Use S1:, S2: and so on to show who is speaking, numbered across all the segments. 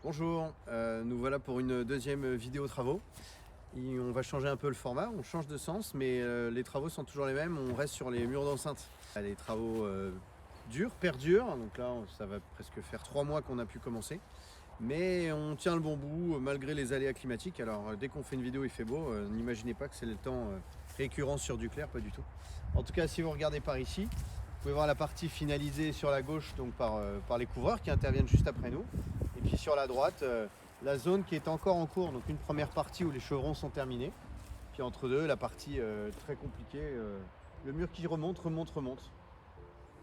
S1: Bonjour, nous voilà pour une deuxième vidéo travaux. Et on va changer un peu le format, on change de sens, mais les travaux sont toujours les mêmes, on reste sur les murs d'enceinte. Les travaux durs, perdurent, donc là ça va presque faire 3 mois qu'on a pu commencer. Mais on tient le bon bout malgré les aléas climatiques. Alors dès qu'on fait une vidéo il fait beau, n'imaginez pas que c'est le temps récurrent sur du clair, pas du tout. En tout cas si vous regardez par ici, vous pouvez voir la partie finalisée sur la gauche donc par les couvreurs qui interviennent juste après nous. Et puis sur la droite, la zone qui est encore en cours, donc une première partie où les chevrons sont terminés. Puis entre deux, la partie très compliquée, le mur qui remonte.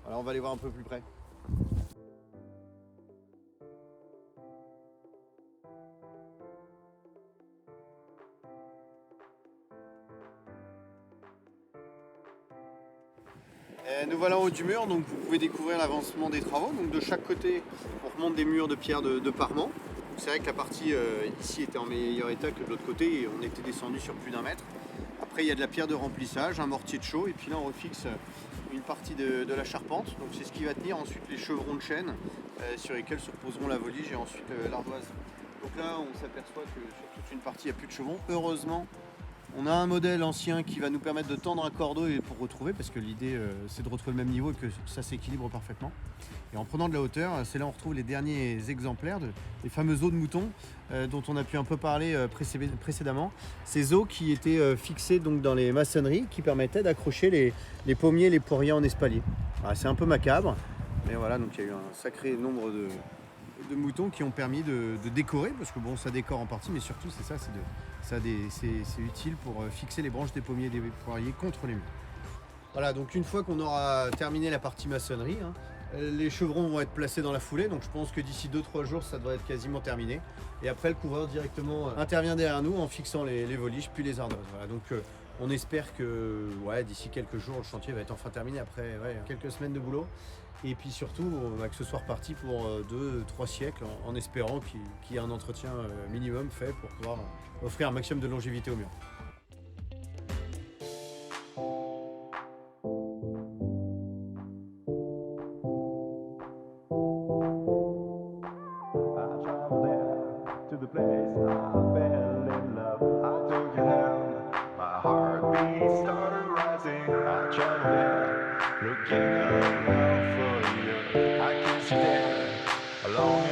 S1: Alors on va aller voir un peu plus près. Et nous voilà en haut du mur, donc vous pouvez découvrir l'avancement des travaux. Donc de chaque côté, on remonte des murs de pierre de parement. C'est vrai que la partie ici était en meilleur état que de l'autre côté et on était descendu sur plus d'1 mètre. Après il y a de la pierre de remplissage, un mortier de chaux et puis là on refixe une partie de la charpente. Donc c'est ce qui va tenir ensuite les chevrons de chêne sur lesquels se reposeront la volige et ensuite l'ardoise. Donc là on s'aperçoit que sur toute une partie il n'y a plus de chevrons. Heureusement on a un modèle ancien qui va nous permettre de tendre un cordeau et pour retrouver, parce que l'idée c'est de retrouver le même niveau et que ça s'équilibre parfaitement. Et en prenant de la hauteur, c'est là où on retrouve les derniers exemplaires des fameux os de mouton dont on a pu un peu parler précédemment. Ces os qui étaient fixés donc dans les maçonneries qui permettaient d'accrocher les pommiers et les poiriers en espalier. C'est un peu macabre, mais voilà, donc il y a eu un sacré nombre de moutons qui ont permis de décorer, parce que bon ça décore en partie, mais surtout c'est ça, c'est utile pour fixer les branches des pommiers et des poiriers contre les murs. Voilà, donc une fois qu'on aura terminé la partie maçonnerie, les chevrons vont être placés dans la foulée, donc je pense que d'ici 2-3 jours ça devrait être quasiment terminé. Et après le couvreur directement intervient derrière nous en fixant les voliges puis les ardeuses. Voilà, donc on espère que d'ici quelques jours le chantier va être enfin terminé après quelques semaines de boulot. Et puis surtout que ce soit reparti pour 2-3 siècles en espérant qu'il y ait un entretien minimum fait pour pouvoir offrir un maximum de longévité au mur.
S2: To the place I fell in love. I took your hand, my heartbeat started rising. I traveled there, looking around for you. I kissed you there, along